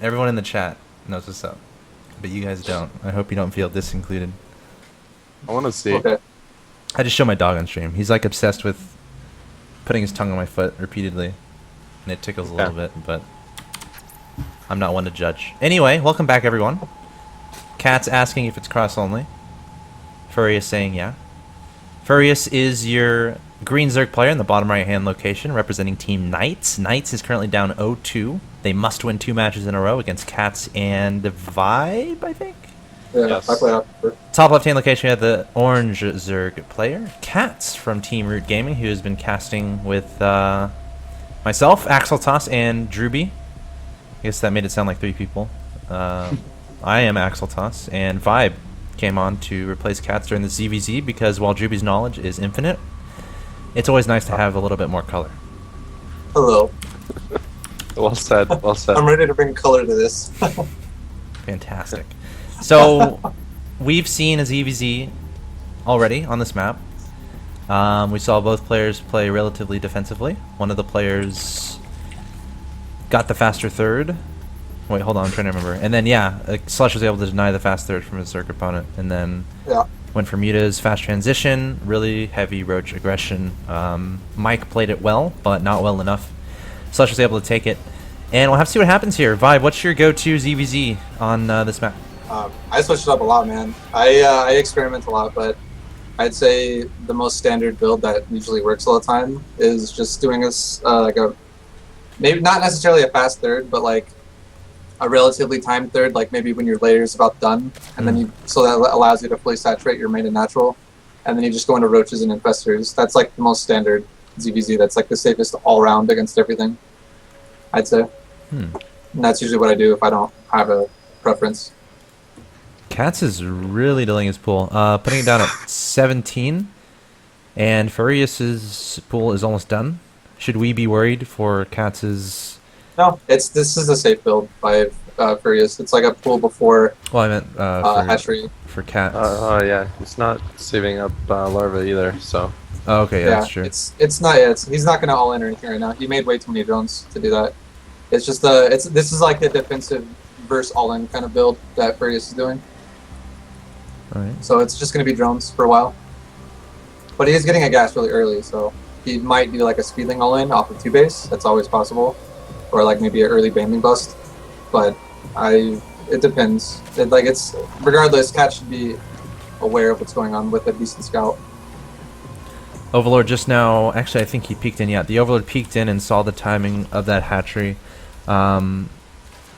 Everyone in the chat knows what's up, but you guys don't. I hope you don't feel disincluded. I want to see. Okay. I just show my dog on stream. He's like obsessed with putting his tongue on my foot repeatedly, and it tickles a little bit, but I'm not one to judge. Anyway, welcome back, everyone. Cat's asking if it's cross only. Furryus saying yeah. Furryus is your green Zerg player in the bottom right hand location, representing Team Knights. Knights is currently down 0-2. They must win 2 matches in a row against Cats and Vibe, I think. Yeah, Yes. I play after. Top left hand location, we have the orange Zerg player, Cats from Team Root Gaming, who has been casting with myself, Axeltoss, and Drewby. I guess that made it sound like 3 people. I am Axeltoss, and Vibe came on to replace Cats during the ZVZ because while Drewby's knowledge is infinite, it's always nice to have a little bit more color. Hello. Well said. Well said. I'm ready to bring color to this. Fantastic. So, we've seen a ZVZ already on this map. We saw both players play relatively defensively. One of the players got the faster third. Wait, hold on, I'm trying to remember. And then, yeah, Slush was able to deny the fast third from his Zerg opponent. And then Yeah. went for Muta's fast transition, really heavy roach aggression. Mike played it well, but not well enough. Slush was able to take it. And we'll have to see what happens here. Vibe, what's your go-to ZVZ on this map? I switched it up a lot, man. I experiment a lot, but I'd say the most standard build that usually works all the time is just doing this like a maybe not necessarily a fast third, but like a relatively timed third, like maybe when your layer is about done, and then you so that allows you to fully saturate your main and natural, and then you just go into roaches and infestors. That's like the most standard ZVZ. That's like the safest all round against everything, I'd say. And that's usually what I do if I don't have a preference. Cats is really delaying his pool, putting it down at 17, and Furryus's pool is almost done. Should we be worried for Cats's? No, this is a safe build by Furryus. It's like a pool before Well, I meant hatchery. for Cats. Yeah, he's not saving up larva either, so. Oh, okay, yeah, that's true. It's not. He's not gonna all in or anything right now. He made way too many drones to do that. It's just this is like the defensive versus all in kind of build that Furryus is doing. All right. So it's just gonna be drones for a while. But he is getting a gas really early, so he might do like a speedling all in off of 2 base. That's always possible, or like maybe an early banding bust. But it depends. It's regardless. Cat should be aware of what's going on with a decent scout. Overlord just now, actually I think he peeked in, yeah. The Overlord peeked in and saw the timing of that hatchery. No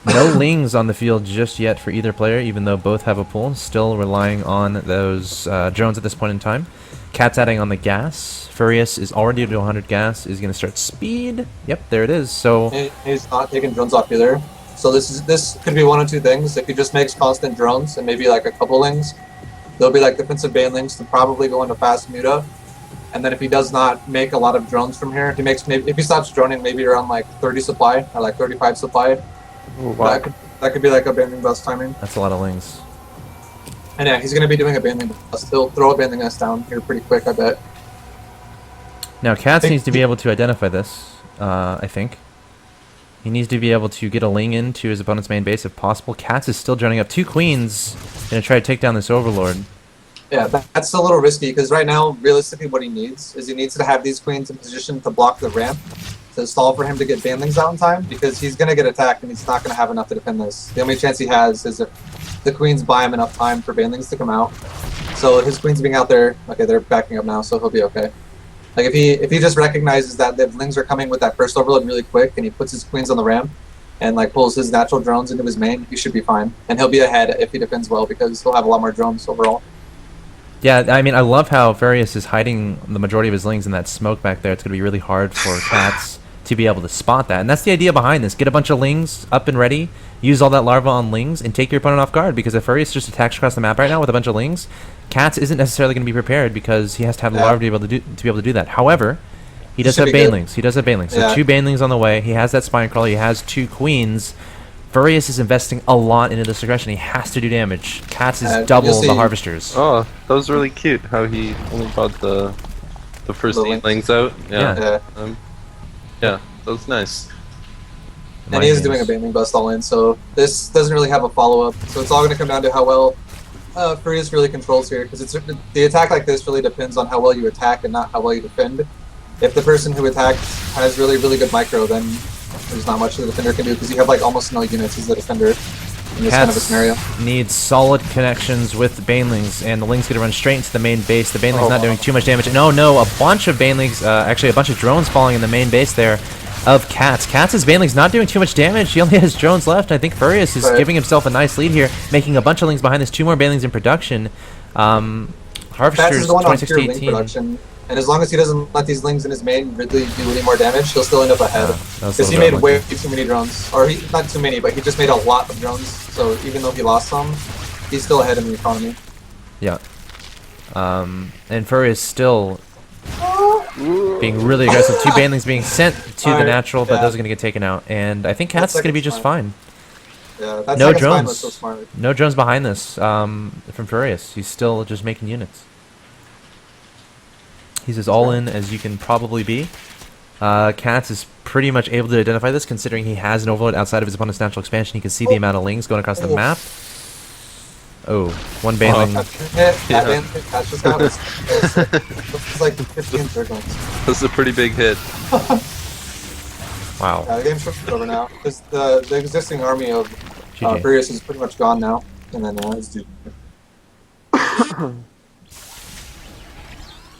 lings on the field just yet for either player, even though both have a pool. Still relying on those drones at this point in time. Cat's adding on the gas. Furryus is already to 100 gas, is going to start speed. Yep, there it is. So He's not taking drones off either. So this could be one of 2 things. If he just makes constant drones and maybe like a couple lings, there'll be like defensive banelings to probably go into fast muta. And then if he does not make a lot of drones from here, if he stops droning maybe around like 30 supply or like 35 supply, Ooh, wow. that could be like a banding bust timing. that's a lot of lings. And yeah, he's gonna be doing a banding bust. He'll throw a banding nest down here pretty quick, I bet. Now Cats needs to be able to identify this, I think. He needs to be able to get a ling into his opponent's main base if possible. Cats is still joining up 2 queens, going to try to take down this Overlord. Yeah, that's a little risky because right now, realistically, what he needs to have these queens in position to block the ramp to stall for him to get banlings out in time because he's going to get attacked and he's not going to have enough to defend this. The only chance he has is if the queens buy him enough time for banlings to come out. So his queens being out there, okay, they're backing up now, so he'll be okay. Like if he just recognizes that the lings are coming with that first overload really quick and he puts his queens on the ramp and like pulls his natural drones into his main, he should be fine. And he'll be ahead if he defends well because he'll have a lot more drones overall. Yeah, I mean, I love how Furryus is hiding the majority of his lings in that smoke back there. It's going to be really hard for Cats to be able to spot that. And that's the idea behind this. Get a bunch of lings up and ready, use all that larva on lings, and take your opponent off guard. Because if Furryus just attacks across the map right now with a bunch of lings, Cats isn't necessarily going to be prepared because he has to have the larva to be able to do that. However, he does have banelings. He does have banelings. So 2 banelings on the way. He has that spine crawler. He has 2 queens. Furryus is investing a lot into this aggression. He has to do damage. Cats is double the harvesters. Oh, that was really cute how he only brought the first 8 lings out. Yeah. Yeah. Yeah, that was nice. And he is Mind doing a games. Baneling Bust all in, so this doesn't really have a follow-up. So it's all going to come down to how well Furryus really controls here, because the attack like this really depends on how well you attack and not how well you defend. If the person who attacked has really, really good micro, then there's not much the defender can do, because you have like almost no units as the defender in this kind of a scenario. Needs solid connections with the Banelings, and the Ling's gonna run straight into the main base. The Baneling's not doing too much damage. No, a bunch of Banelings, actually a bunch of drones falling in the main base there of KatZ. KatZ's Baneling's not doing too much damage. He only has drones left. I think Furryus is giving himself a nice lead here, making a bunch of Lings behind this. 2 more Banelings in production. Harvester's is going on pure 26 Ling 18. production, and as long as he doesn't let these Lings in his main really do any more damage, he'll still end up ahead. Because he made way too many drones. Or not too many, but he just made a lot of drones. So even though he lost some, he's still ahead in the economy. Yeah. And Furryus still being really aggressive. 2 Banelings being sent to the natural, but those are going to get taken out. And I think KatZ is going to be just fine. Yeah, that No second spine drones. was so smart. No drones behind this from Furryus. He's still just making units. He's as all in as you can probably be. KatZ is pretty much able to identify this, considering he has an overload outside of his opponent's natural expansion. He can see the amount of Lings going across the map. Oh, 1 Baneling. That's just got us. It's like 15 third ones. This is a pretty big hit. Wow. The game's over now. Because the existing army of GG. Furryus is pretty much gone now. And then it's dude.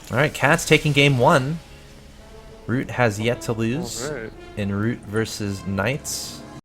Alright, KatZ taking game 1. Root has yet to lose Alright. in Root versus Knights.